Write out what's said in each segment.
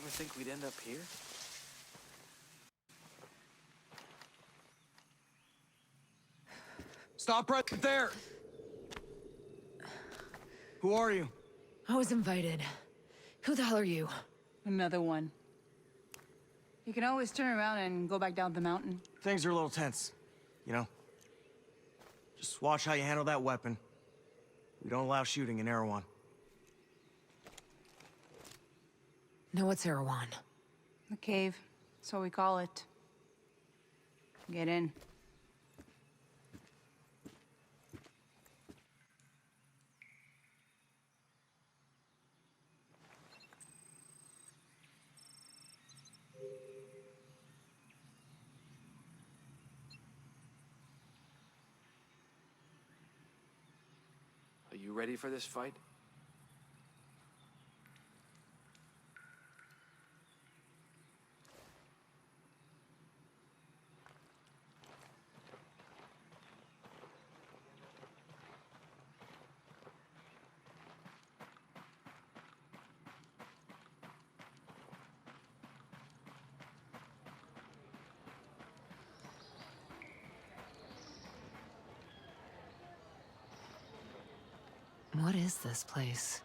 ever think we'd end up here? Stop right there! Who are you? I was invited. Who the hell are you? Another one. You can always turn around and go back down the mountain. Things are a little tense, you know? Just watch how you handle that weapon. We don't allow shooting in Erewhon. No, what's Erewhon? The cave. That's what we call it. Get in. Are you ready for this fight? What is this place?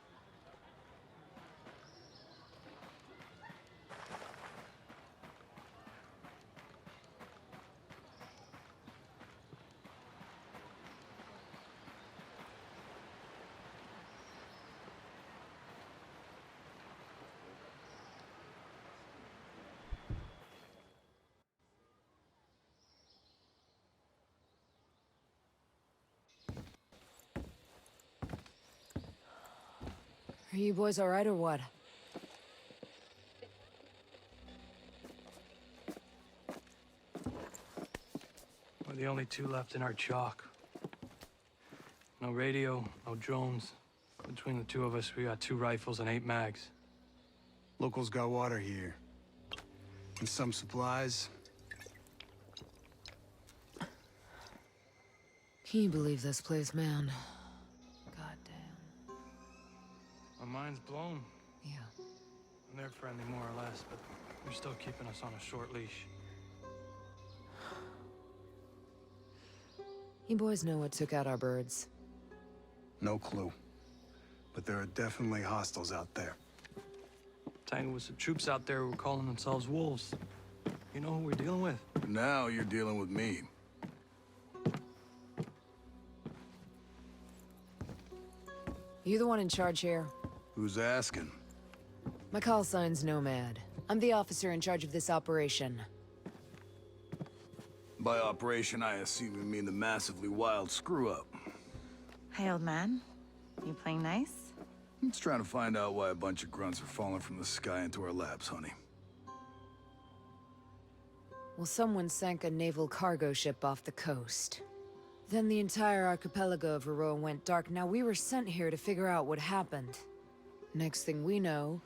Are you boys all right or what? We're the only two left in our chalk. No radio, no drones. Between the two of us, we got 2 rifles and 8 mags. Locals got water here. And some supplies. Can you believe this place, man? Goddamn. My mind's blown. Yeah. And they're friendly more or less, but they're still keeping us on a short leash. You boys know what took out our birds? No clue. But there are definitely hostiles out there. Tangled with some troops out there who were calling themselves wolves. You know who we're dealing with? Now you're dealing with me. You the one in charge here? Who's asking? My call sign's Nomad. I'm the officer in charge of this operation. By operation, I assume you mean the massively wild screw-up. Hey, old man. You playing nice? I'm just trying to find out why a bunch of grunts are falling from the sky into our laps, honey. Well, someone sank a naval cargo ship off the coast. Then the entire archipelago of Aroa went dark. Now we were sent here to figure out what happened. Next thing we know,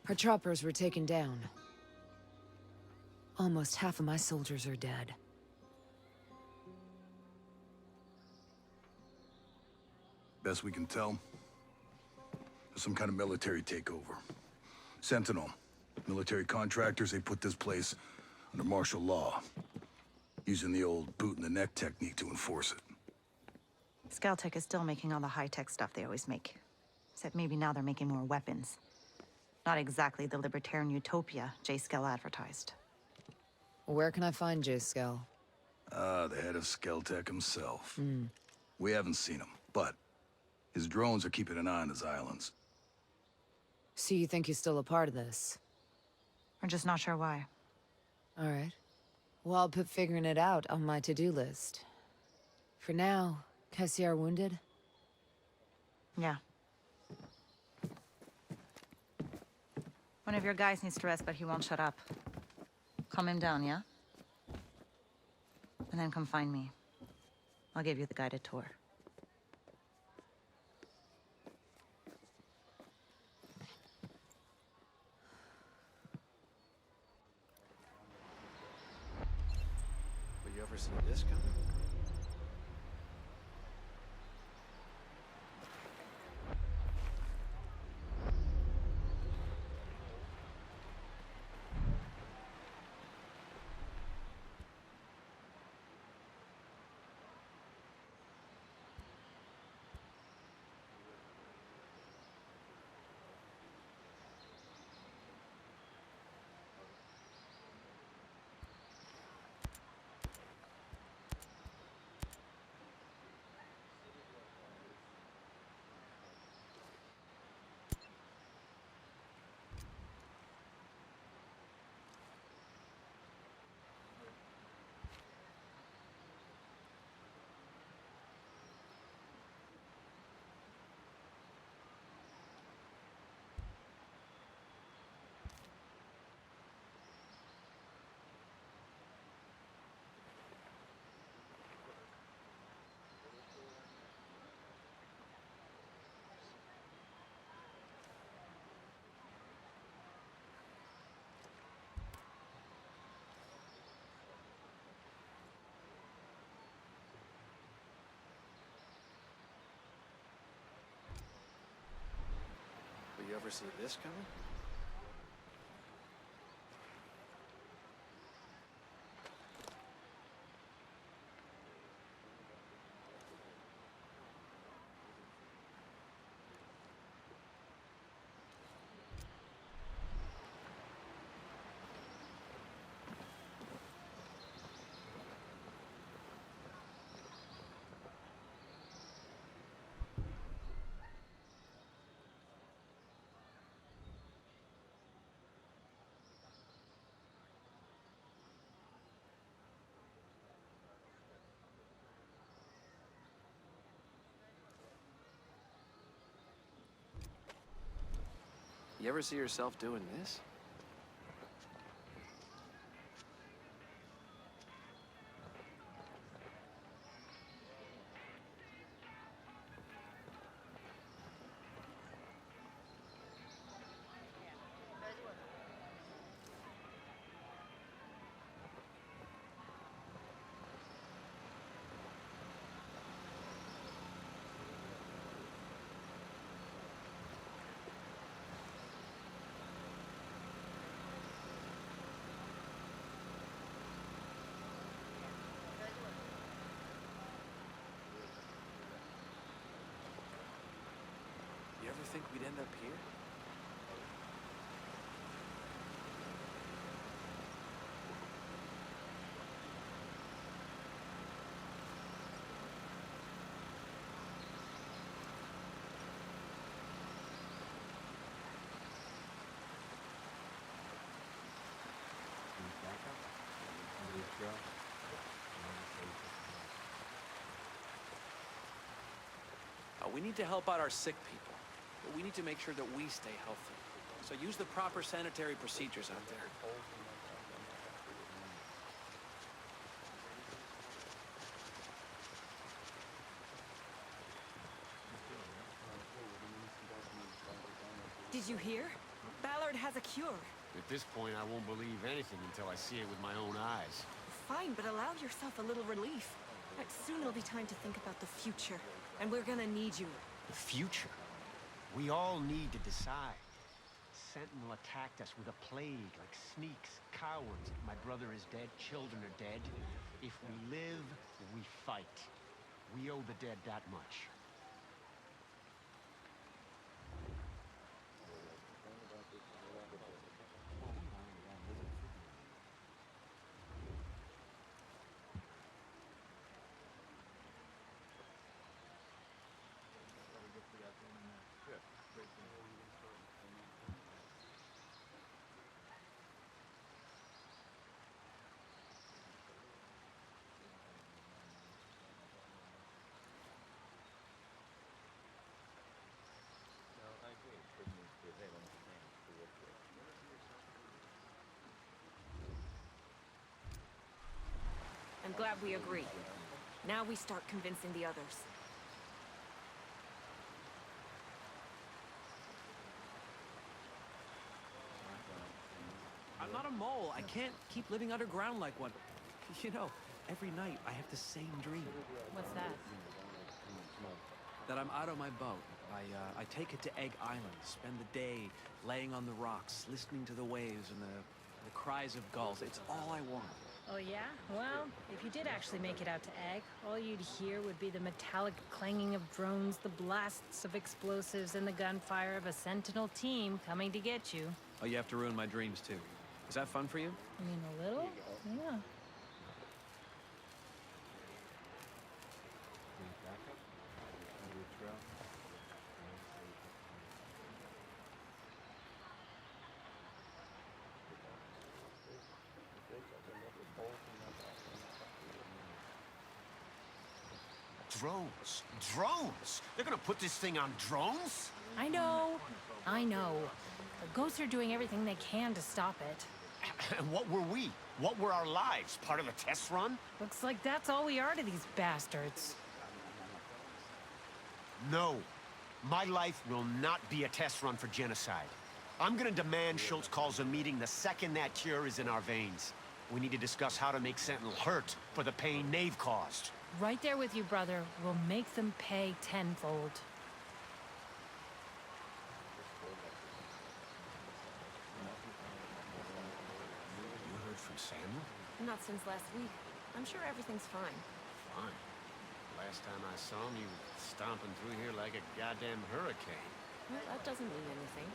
our choppers were taken down. Almost half of my soldiers are dead. Best we can tell, some kind of military takeover. Sentinel. Military contractors, they put this place under martial law. Using the old boot-in-the-neck technique to enforce it. Scaltech is still making all the high-tech stuff they always make. Except maybe now they're making more weapons. Not exactly the libertarian utopia J. Skell advertised. Where can I find J. Skell? The head of Skeltech himself. We haven't seen him, but his drones are keeping an eye on his islands. So you think he's still a part of this? We're just not sure why. All right. Well, I'll put figuring it out on my to-do list. For now, can I see our wounded? Yeah. One of your guys needs to rest, but he won't shut up. Calm him down, yeah? And then come find me. I'll give you the guided tour. Will you ever see this coming? You ever see this coming? You ever see yourself doing this? You ever think we'd end up here? We need to help out our sick people, but we need to make sure that we stay healthy. So use the proper sanitary procedures out there. Did you hear? Ballard has a cure. At this point, I won't believe anything until I see it with my own eyes. Fine, but allow yourself a little relief. Like, soon it'll be time to think about the future. And we're gonna need you. The future? We all need to decide. Sentinel attacked us with a plague, like sneaks, cowards. My brother is dead, children are dead. If we live, we fight. We owe the dead that much. I'm glad we agree. Now we start convincing the others. I'm not a mole. I can't keep living underground like one. You know, every night I have the same dream. What's that? That I'm out on my boat. I take it to Egg Island, spend the day laying on the rocks, listening to the waves and the cries of gulls. It's all I want. Oh yeah? Well, if you did actually make it out to Egg, all you'd hear would be the metallic clanging of drones, the blasts of explosives, and the gunfire of a Sentinel team coming to get you. Oh, you have to ruin my dreams too. Is that fun for you? I mean, a little? Yeah. Drones? Drones? They're gonna put this thing on drones? I know. The ghosts are doing everything they can to stop it. And what were we? What were our lives? Part of the test run? Looks like that's all we are to these bastards. No. My life will not be a test run for genocide. I'm gonna demand Schultz calls a meeting the second that cure is in our veins. We need to discuss how to make Sentinel hurt for the pain they've caused. Right there with you, brother. We'll make them pay tenfold. from Samuel? Not since last week. I'm sure everything's fine. Fine. Last time I saw him, he was stomping through here like a goddamn hurricane. Well, that doesn't mean anything.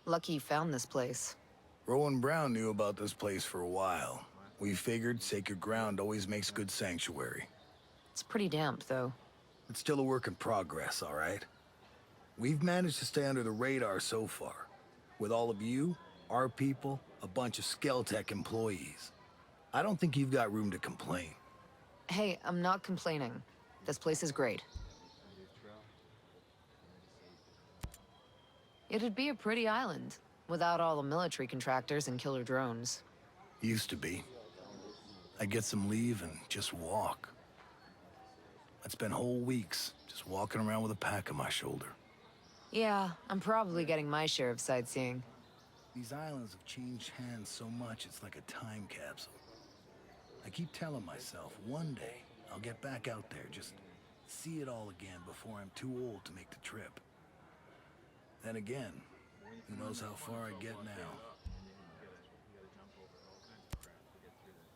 Lucky you found this place. Rowan Brown knew about this place for a while. We figured sacred ground always makes good sanctuary. It's pretty damp, though. It's still a work in progress, all right? We've managed to stay under the radar so far. With all of you, our people, a bunch of Skeltech employees. I don't think you've got room to complain. Hey, I'm not complaining. This place is great. It'd be a pretty island, without all the military contractors and killer drones. Used to be. I'd get some leave and just walk. I'd spend whole weeks just walking around with a pack on my shoulder. Yeah, I'm probably getting my share of sightseeing. These islands have changed hands so much, it's like a time capsule. I keep telling myself, one day, I'll get back out there, just see it all again before I'm too old to make the trip. Then again, who knows how far I get now.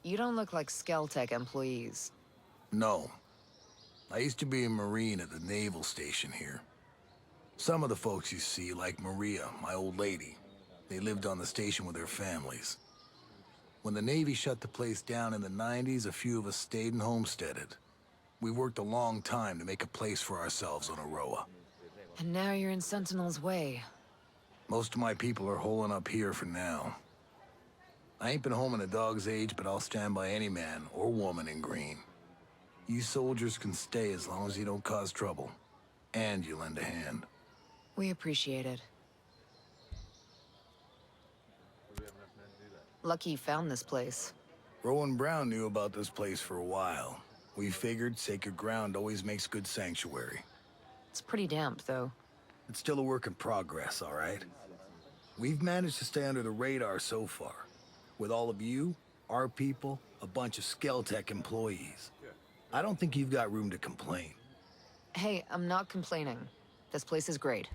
You don't look like Skeltech employees. No. I used to be a Marine at the naval station here. Some of the folks you see, like Maria, my old lady, they lived on the station with their families. When the Navy shut the place down in the 90s, a few of us stayed and homesteaded. We worked a long time to make a place for ourselves on Aroa. And now you're in Sentinel's way. Most of my people are holing up here for now. I ain't been home in a dog's age, but I'll stand by any man or woman in green. You soldiers can stay as long as you don't cause trouble. And you lend a hand. We appreciate it. Lucky you found this place. Rowan Brown knew about this place for a while. We figured sacred ground always makes good sanctuary. It's pretty damp, though. It's still a work in progress, all right? We've managed to stay under the radar so far. With all of you, our people, a bunch of Skeltech employees. I don't think you've got room to complain. Hey, I'm not complaining. This place is great.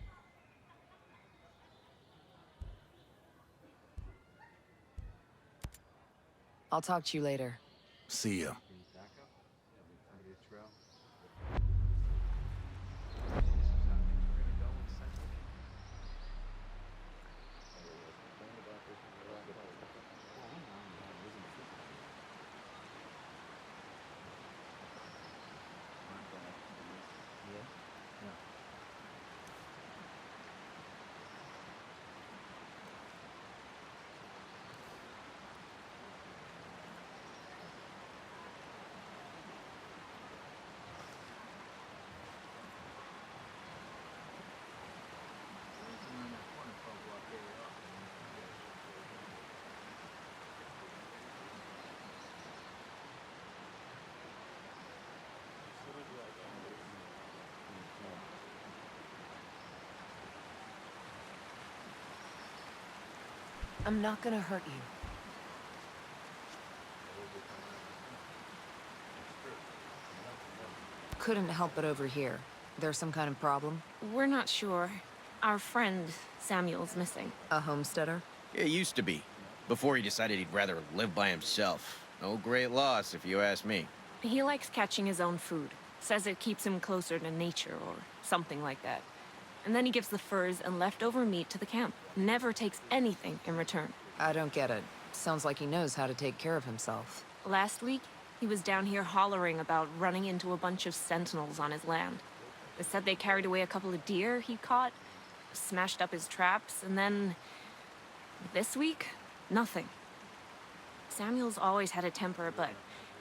I'll talk to you later. See ya. I'm not gonna hurt you. Couldn't help but overhear. There's some kind of problem? We're not sure. Our friend, Samuel's missing. A homesteader? It used to be. Before he decided he'd rather live by himself. No great loss, if you ask me. He likes catching his own food. Says it keeps him closer to nature or something like that. And then he gives the furs and leftover meat to the camp. Never takes anything in return. I don't get it. Sounds like he knows how to take care of himself. Last week, he was down here hollering about running into a bunch of sentinels on his land. They said they carried away a couple of deer he caught, smashed up his traps, and then... this week, nothing. Samuel's always had a temper, but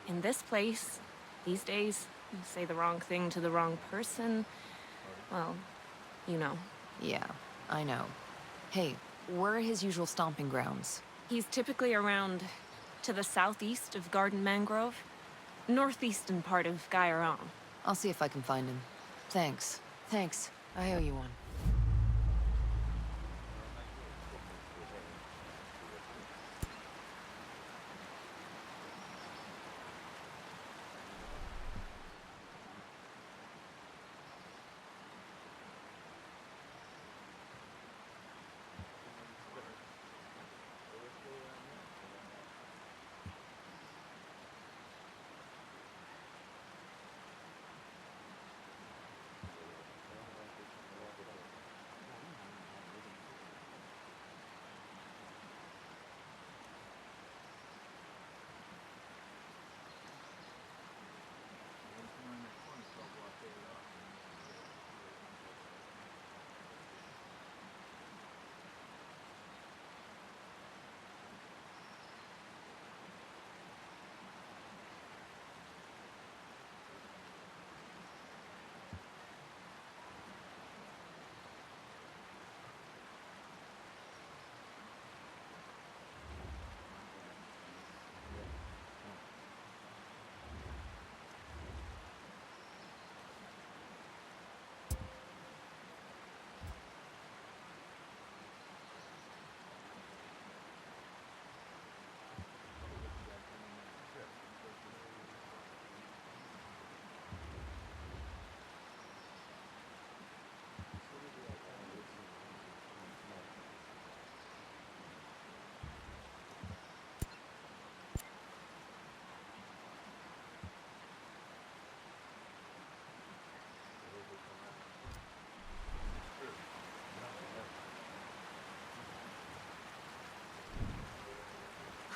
in this place, these days, You say the wrong thing to the wrong person, well, you know. Yeah, I know. Hey, where are his usual stomping grounds? He's typically around to the southeast of Garden Mangrove, northeastern part of Gaiaron. I'll see if I can find him. Thanks. Thanks. I owe you one.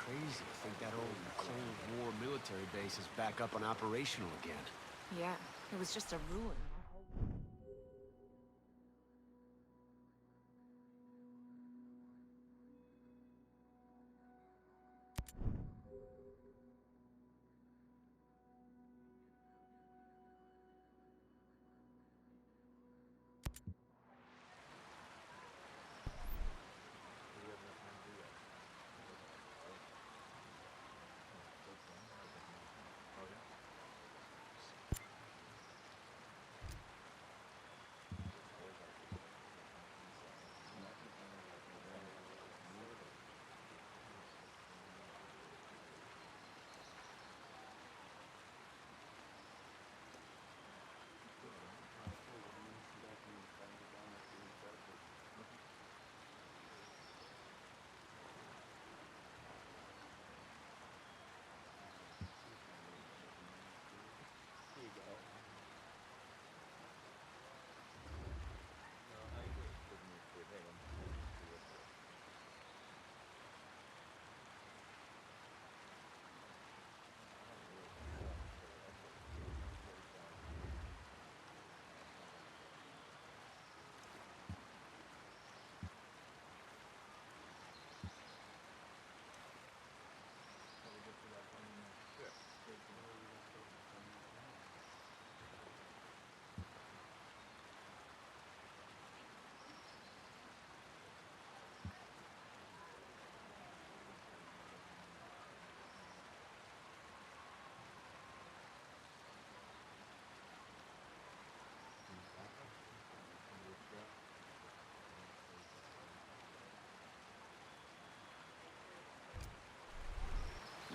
Crazy to think that old Cold War military base is back up and operational again. Yeah, it was just a ruin.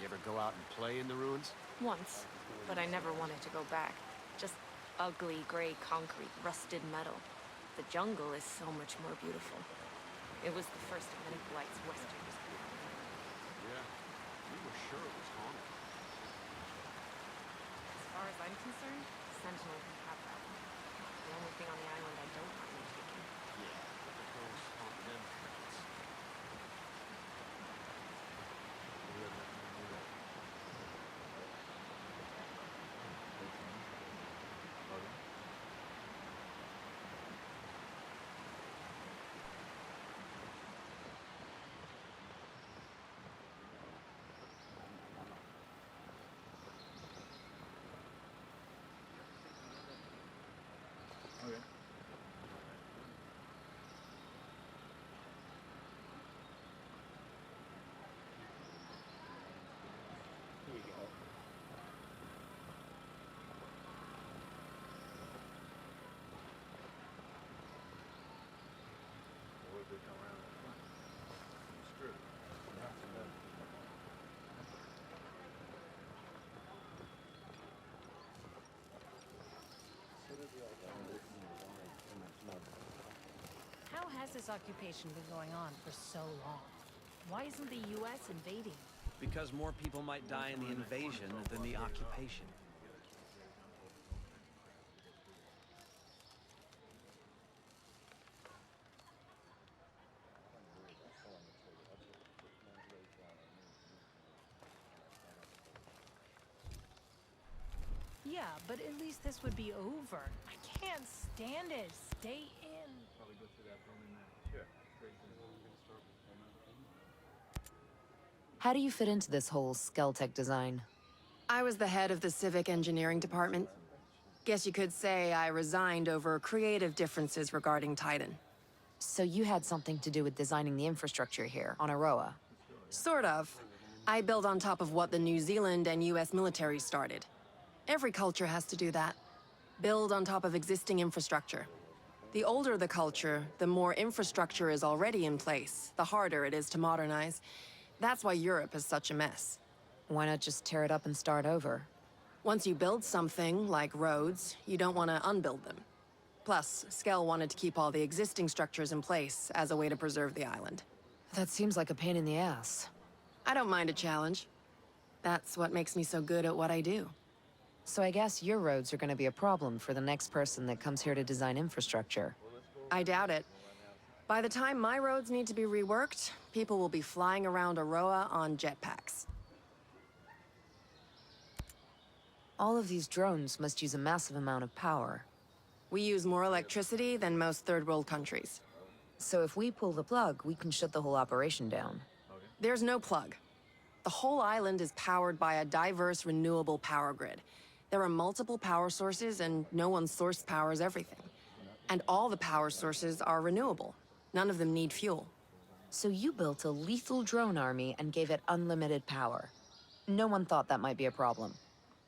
You ever go out and play in the ruins? Once, but I never wanted to go back. Just ugly gray concrete, rusted metal. The jungle is so much more beautiful. It was the first of many blights Westerners. Yeah, we were sure it was haunted. As far as I'm concerned, Sentinel can have that one. The only thing on the island I don't want me taking. Yeah, but the ghosts haunt them trails. this occupation been going on for so long? Why isn't the U.S. invading? Because more people might die in the invasion than the occupation. Yeah, but at least this would be over. I can't stand it. Stay in. How do you fit into this whole Skeltech design? I was the head of the civic engineering department. Guess you could say I resigned over creative differences regarding Titan. So you had something to do with designing the infrastructure here on Aroa? Sort of. I build on top of what the New Zealand and US military started. Every culture has to do that. Build on top of existing infrastructure. The older the culture, the more infrastructure is already in place, the harder it is to modernize. That's why Europe is such a mess. Why not just tear it up and start over? Once you build something, like roads, you don't want to unbuild them. Plus, Skell wanted to keep all the existing structures in place as a way to preserve the island. That seems like a pain in the ass. I don't mind a challenge. That's what makes me so good at what I do. So I guess your roads are going to be a problem for the next person that comes here to design infrastructure. I doubt it. By the time my roads need to be reworked, people will be flying around Aroa on jetpacks. All of these drones must use a massive amount of power. We use more electricity than most third world countries. So if we pull the plug, we can shut the whole operation down. There's no plug. The whole island is powered by a diverse, renewable power grid. There are multiple power sources, and no one source powers everything. And all the power sources are renewable. None of them need fuel. So you built a lethal drone army and gave it unlimited power. No one thought that might be a problem.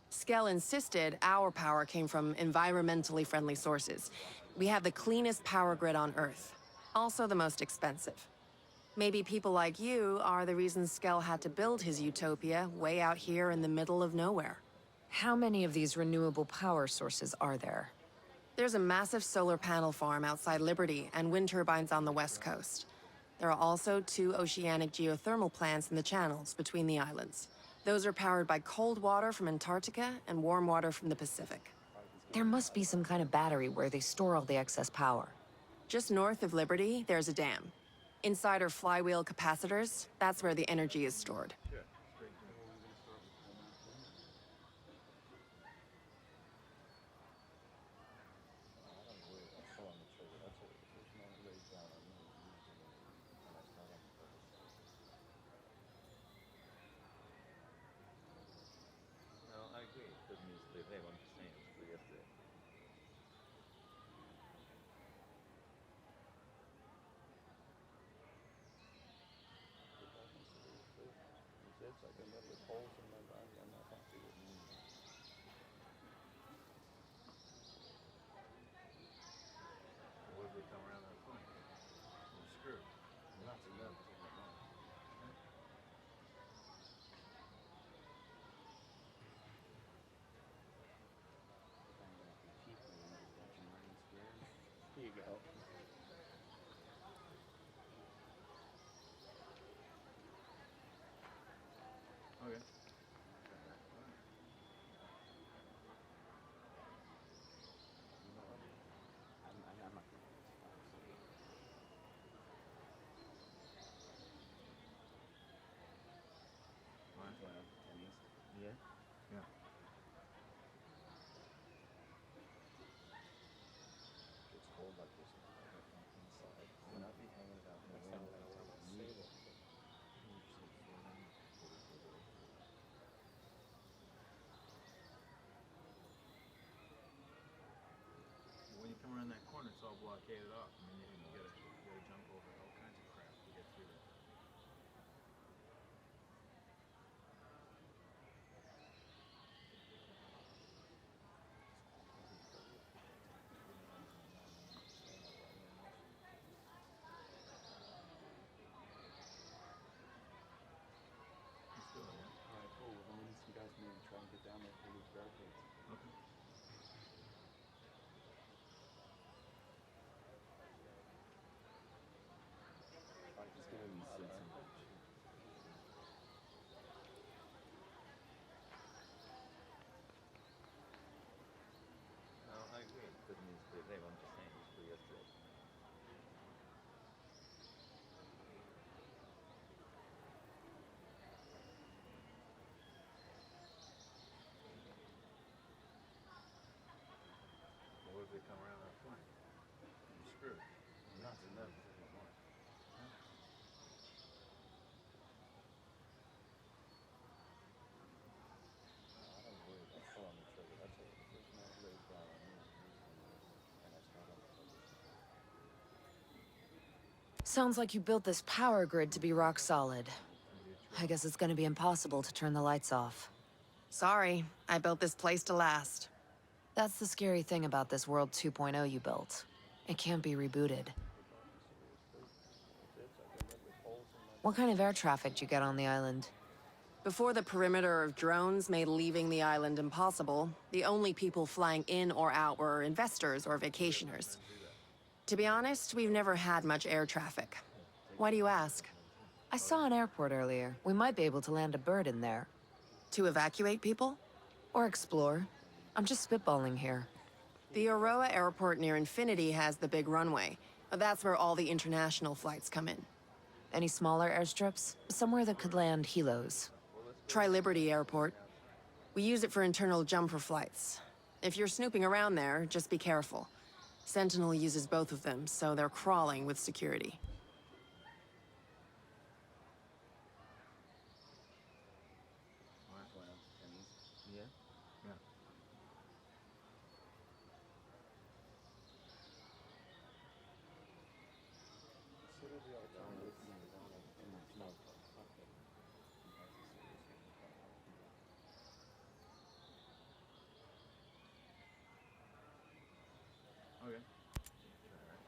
Skell insisted our power came from environmentally friendly sources. We have the cleanest power grid on Earth. Also the most expensive. Maybe people like you are the reason Skell had to build his utopia way out here in the middle of nowhere. How many of these renewable power sources are there? There's a massive solar panel farm outside Liberty and wind turbines on the west coast. There are also 2 oceanic geothermal plants in the channels between the islands. Those are powered by cold water from Antarctica and warm water from the Pacific. There must be some kind of battery where they store all the excess power. Just north of Liberty, there's a dam. Inside are flywheel capacitors. That's where the energy is stored. Come around that corner, it's all blockaded off. I mean, you gotta jump over all kinds of crap to get through there. Let's do it, yeah. All right, cool. Well, then we need some guys maybe try and get down there for these barricades. Okay. Sounds like you built this power grid to be rock solid. I guess it's gonna be impossible to turn the lights off. Sorry, I built this place to last. That's the scary thing about this World 2.0 you built. It can't be rebooted. What kind of air traffic did you get on the island? Before the perimeter of drones made leaving the island impossible, the only people flying in or out were investors or vacationers. To be honest, we've never had much air traffic. Why do you ask? I saw an airport earlier. We might be able to land a bird in there. To evacuate people? Or explore. I'm just spitballing here. The Aroa airport near Infinity has the big runway. That's where all the international flights come in. Any smaller airstrips? Somewhere that could land helos. Try Liberty Airport. We use it for internal jumper flights. If you're snooping around there, just be careful. Sentinel uses both of them, so they're crawling with security.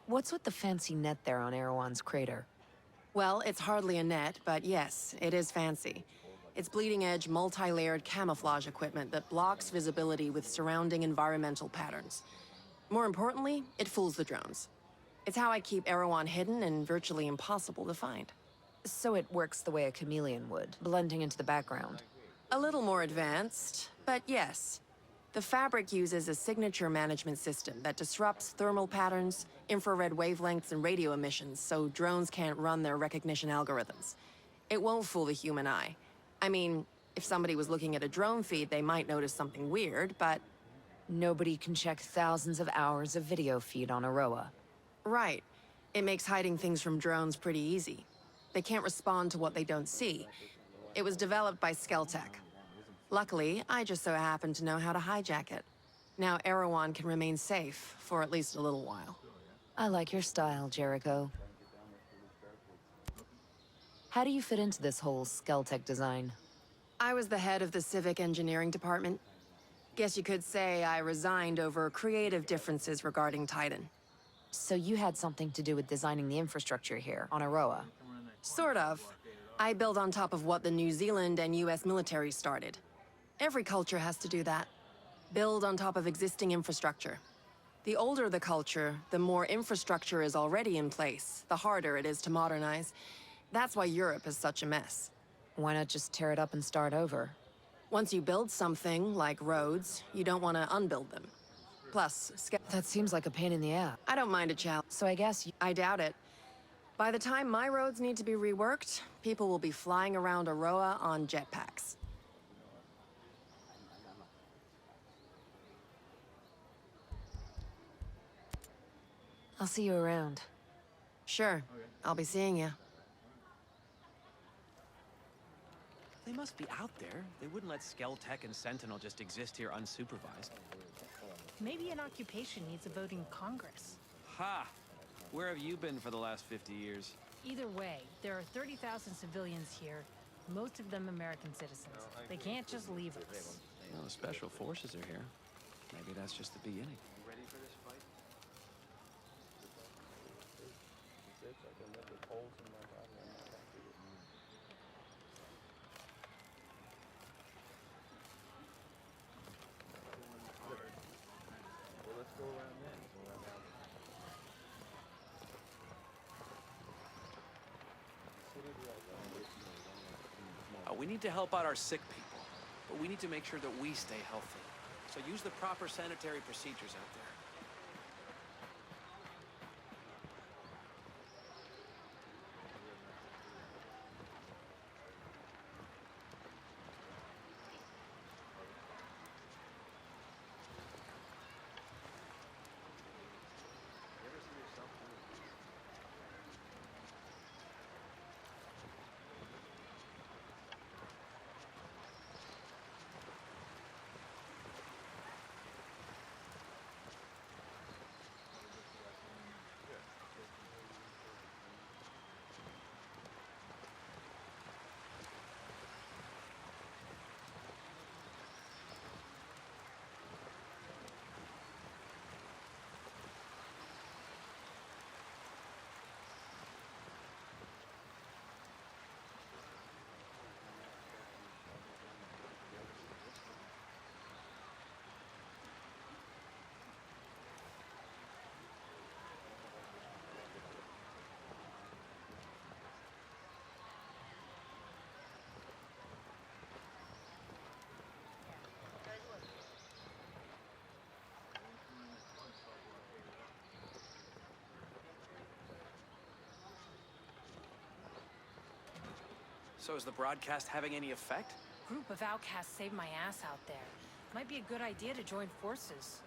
What's with the fancy net there on Erewhon's crater? Well, it's hardly a net, but yes, it is fancy. It's bleeding-edge, multi-layered camouflage equipment that blocks visibility with surrounding environmental patterns. More importantly, it fools the drones. It's how I keep Erewhon hidden and virtually impossible to find. So it works the way a chameleon would, blending into the background. A little more advanced, but yes. The fabric uses a signature management system that disrupts thermal patterns, infrared wavelengths, and radio emissions so drones can't run their recognition algorithms. It won't fool the human eye. I mean, if somebody was looking at a drone feed, they might notice something weird, but... Nobody can check thousands of hours of video feed on Aroa. Right. It makes hiding things from drones pretty easy. They can't respond to what they don't see. It was developed by Skeltech. Luckily, I just so happen to know how to hijack it. Now Erewhon can remain safe for at least a little while. I like your style, Jericho. How do you fit into this whole Skeltech design? I was the head of the civic engineering department. Guess you could say I resigned over creative differences regarding Titan. So you had something to do with designing the infrastructure here on Aroa? Sort of. I build on top of what the New Zealand and US military started. Every culture has to do that. Build on top of existing infrastructure. The older the culture, the more infrastructure is already in place, the harder it is to modernize. That's why Europe is such a mess. Why not just tear it up and start over? Once you build something, like roads, you don't want to unbuild them. Plus, that seems like a pain in the ass. I don't mind a challenge. So I guess I doubt it. By the time my roads need to be reworked, people will be flying around Aroa on jetpacks. I'll see you around. Sure. I'll be seeing you. They must be out there. They wouldn't let Skeltech and Sentinel just exist here unsupervised. Maybe an occupation needs a vote in Congress. Ha! Where have you been for the last 50 years? Either way, there are 30,000 civilians here, most of them American citizens. They can't just leave us. Well, the special forces are here. Maybe that's just the beginning. Ready for this fight? It's like a little holes in my body. I'm not happy with me. Well, let's go around then. We need to help out our sick people, but we need to make sure that we stay healthy. So use the proper sanitary procedures out there. So is the broadcast having any effect? Group of outcasts saved my ass out there. Might be a good idea to join forces.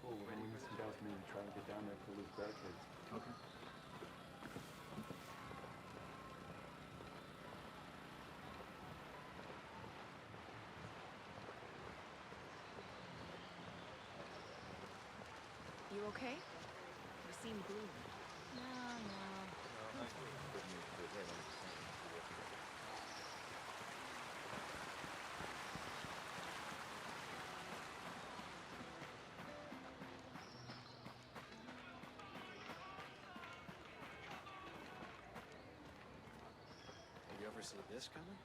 Cool. And we need some guys maybe try to get down there for loose barricades. Okay. You okay? You seem gloomy. Did you ever see this coming?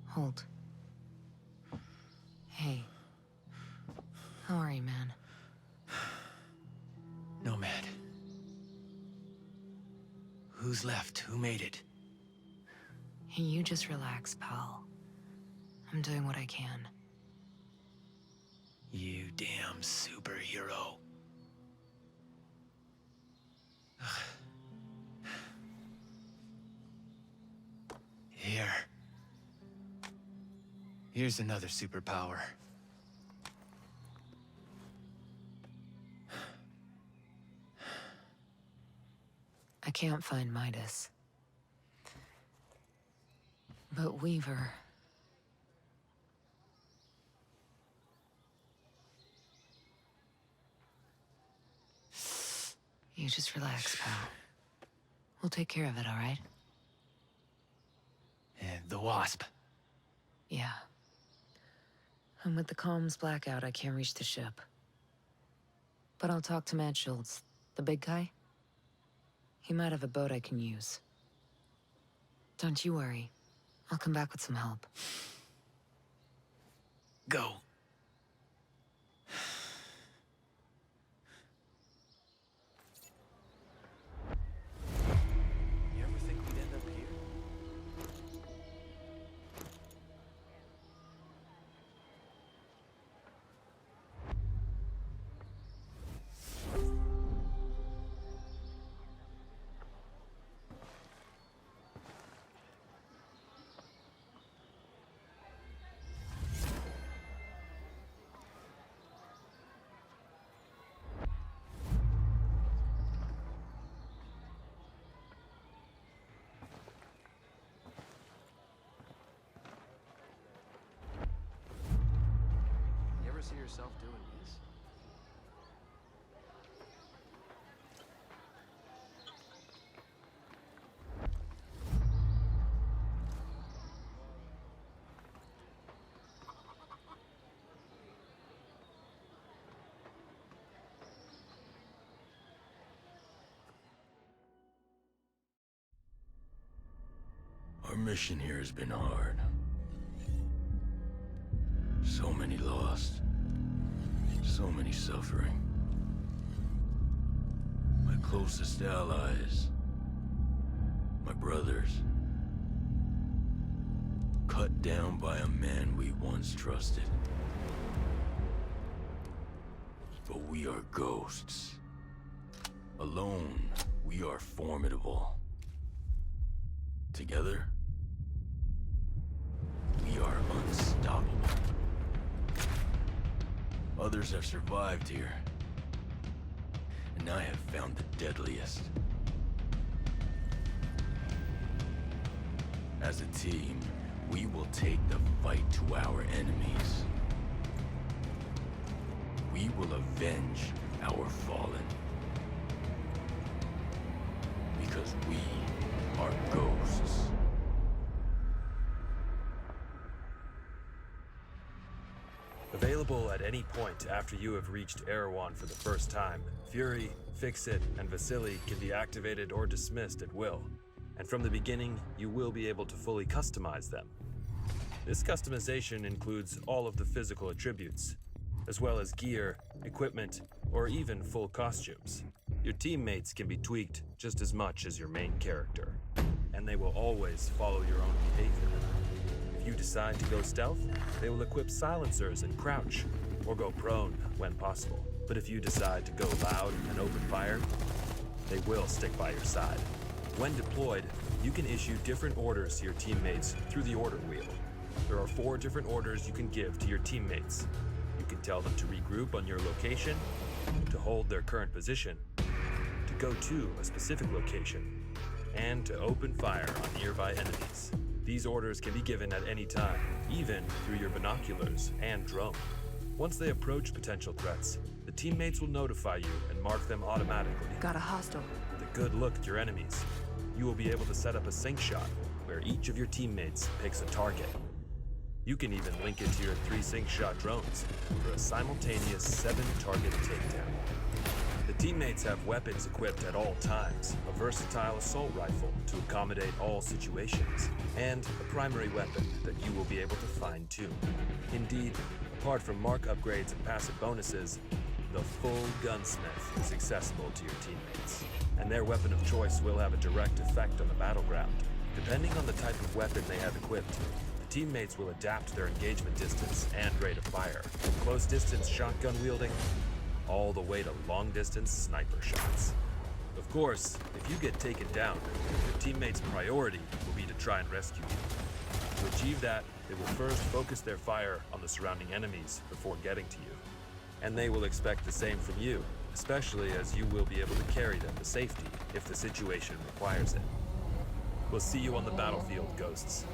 Hold. Hey. How are you, man? Nomad. Who's left? Who made it? Hey, you just relax, pal. I'm doing what I can. You damn superhero. Here's another superpower. I can't find Midas. But Weaver... You just relax, pal. We'll take care of it, all right? The Wasp. Yeah. And with the comms blackout, I can't reach the ship. But I'll talk to Matt Schultz, the big guy. He might have a boat I can use. Don't you worry. I'll come back with some help. Go. You ever think we'd end up here? You ever see yourself doing this? Our mission here has been hard. So many lost. So many suffering. My closest allies. My brothers. Cut down by a man we once trusted. But we are ghosts. Alone, we are formidable. Together, we are unstoppable. Others have survived here, and I have found the deadliest. As a team, we will take the fight to our enemies. We will avenge our fallen. Because we are ghosts. Available at any point after you have reached Erewhon for the first time, Fury, Fix-It, and Vasily can be activated or dismissed at will. And from the beginning, you will be able to fully customize them. This customization includes all of the physical attributes, as well as gear, equipment, or even full costumes. Your teammates can be tweaked just as much as your main character, and they will always follow your own behavior. If you decide to go stealth, they will equip silencers and crouch, or go prone when possible. But if you decide to go loud and open fire, they will stick by your side. When deployed, you can issue different orders to your teammates through the order wheel. There are 4 different orders you can give to your teammates. You can tell them to regroup on your location, to hold their current position, to go to a specific location, and to open fire on nearby enemies. These orders can be given at any time, even through your binoculars and drone. Once they approach potential threats, the teammates will notify you and mark them automatically. Got a hostile. With a good look at your enemies, you will be able to set up a sync shot where each of your teammates picks a target. You can even link it to your 3 sync shot drones for a simultaneous 7-target takedown. The teammates have weapons equipped at all times, a versatile assault rifle to accommodate all situations, and a primary weapon that you will be able to fine-tune. Indeed, apart from mark upgrades and passive bonuses, the full gunsmith is accessible to your teammates, and their weapon of choice will have a direct effect on the battleground. Depending on the type of weapon they have equipped, the teammates will adapt their engagement distance and rate of fire, from close-distance shotgun wielding all the way to long-distance sniper shots. Of course, if you get taken down, your teammates' priority will be to try and rescue you. To achieve that, they will first focus their fire on the surrounding enemies before getting to you. And they will expect the same from you, especially as you will be able to carry them to safety if the situation requires it. We'll see you on the battlefield, Ghosts.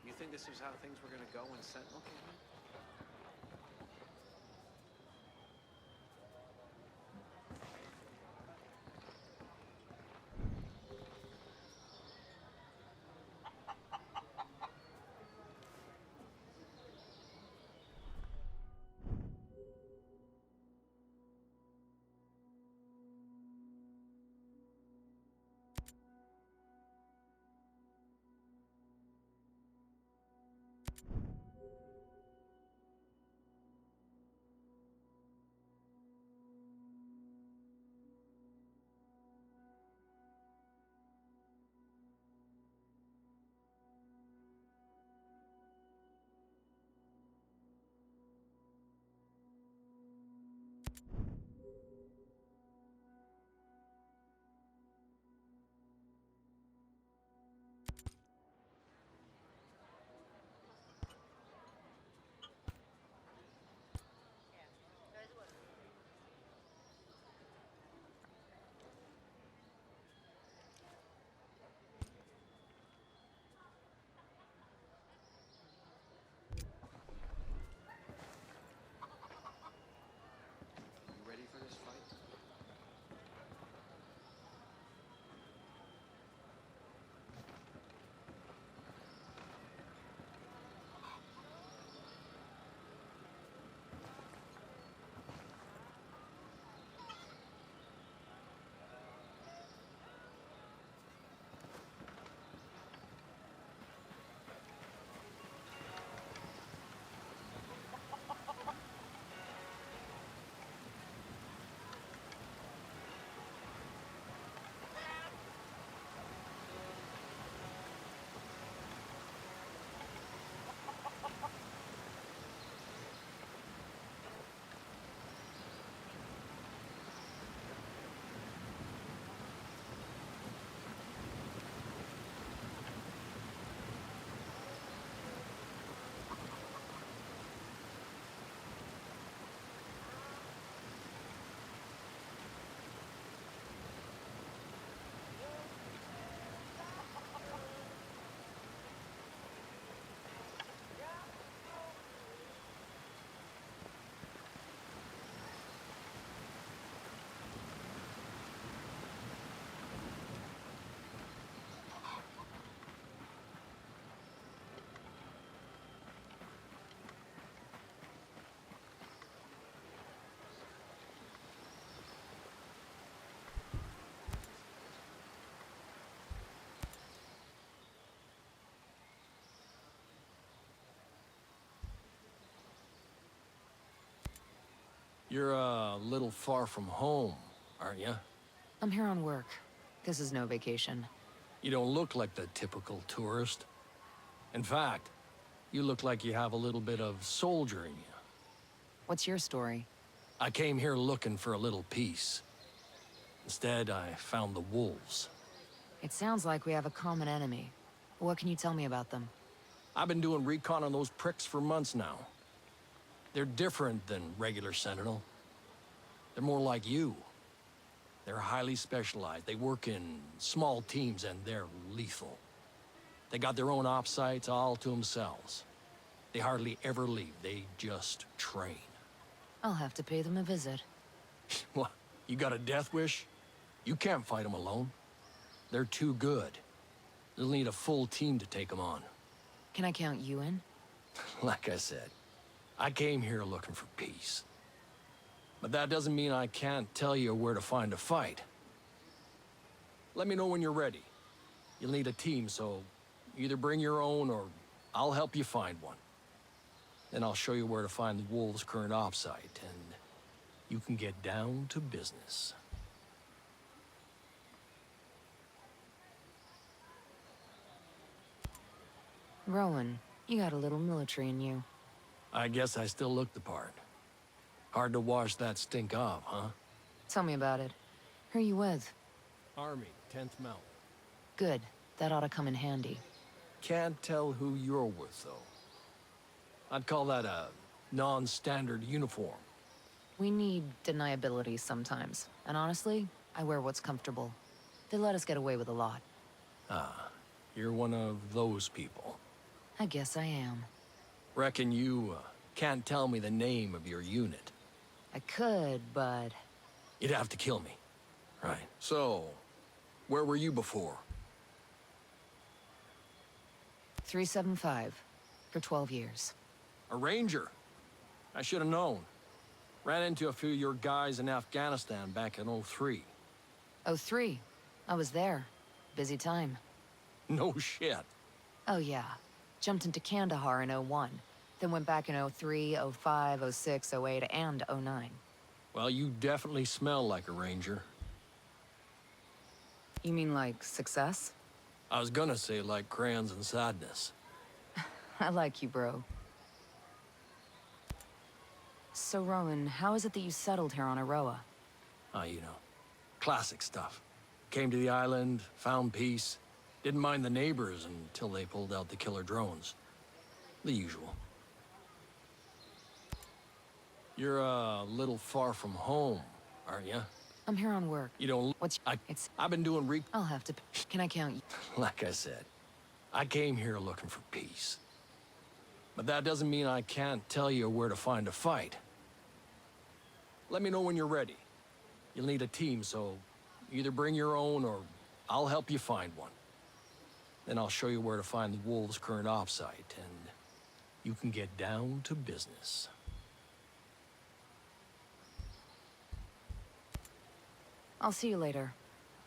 You think this is how things were gonna go when Sentinel came in? You ready for this fight? You're a little far from home, aren't you? I'm here on work. This is no vacation. You don't look like the typical tourist. In fact, you look like you have a little bit of soldier in you. What's your story? I came here looking for a little peace. Instead, I found the wolves. It sounds like we have a common enemy. What can you tell me about them? I've been doing recon on those pricks for months now. They're different than regular Sentinel. They're more like you. They're highly specialized. They work in small teams and they're lethal. They got their own op sites all to themselves. They hardly ever leave. They just train. I'll have to pay them a visit. What? You got a death wish? You can't fight them alone. They're too good. You'll need a full team to take them on. Can I count you in? Like I said, I came here looking for peace. But that doesn't mean I can't tell you where to find a fight. Let me know when you're ready. You'll need a team, so either bring your own or I'll help you find one. Then I'll show you where to find the Wolves' current op site, and you can get down to business. Rowan, you got a little military in you. I guess I still look the part. Hard to wash that stink off, huh? Tell me about it. Who are you with? Army, 10th Mount. Good. That ought to come in handy. Can't tell who you're with, though. I'd call that a non-standard uniform. We need deniability sometimes. And honestly, I wear what's comfortable. They let us get away with a lot. Ah, you're one of those people. I guess I am. Reckon you can't tell me the name of your unit. I could, but... You'd have to kill me. Right. So, where were you before? 375. For 12 years. A ranger. I should have known. Ran into a few of your guys in Afghanistan back in '03. '03. I was there. Busy time. No shit. Oh yeah. Jumped into Kandahar in '01. Then went back in '03, '05, '06, '08, and '09. Well, you definitely smell like a ranger. You mean like success? I was gonna say like crayons and sadness. I like you, bro. So, Rowan, how is it that you settled here on Aroa? Ah, you know, classic stuff. Came to the island, found peace, didn't mind the neighbors until they pulled out the killer drones. The usual. You're a little far from home, aren't you? I'm here on work. You don't... I've been doing I'll have to... Can I count you? Like I said, I came here looking for peace. But that doesn't mean I can't tell you where to find a fight. Let me know when you're ready. You'll need a team, so either bring your own or I'll help you find one. Then I'll show you where to find the Wolves' current op site, and you can get down to business. I'll see you later.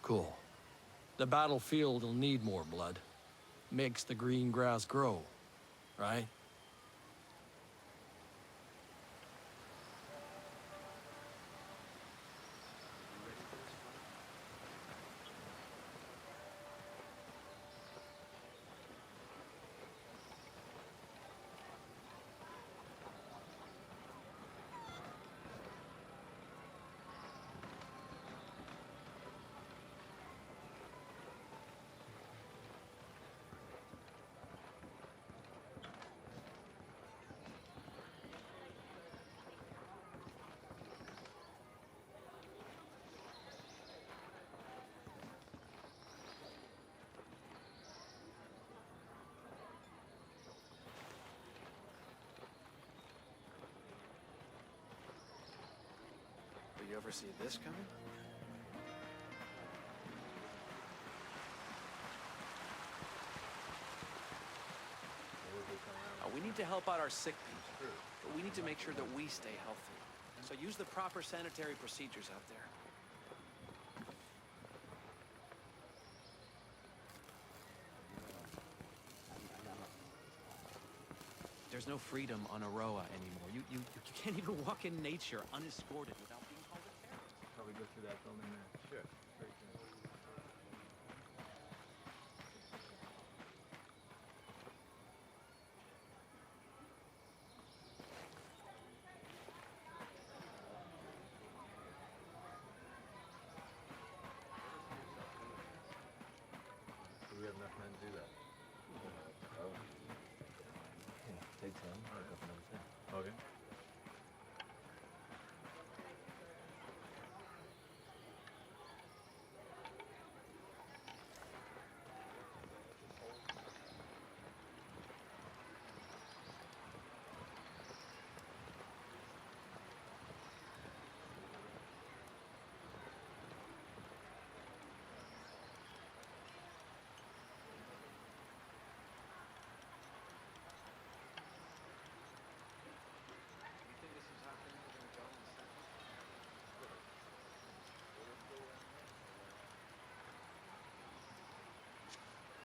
Cool. The battlefield will need more blood. Makes the green grass grow, right? Do you ever see this coming? We need to help out our sick people, but we need to make sure that we stay healthy. So use the proper sanitary procedures out there. There's no freedom on Aroa anymore. You can't even walk in nature unescorted without being called a terrorist. Probably go through that building there. Sure.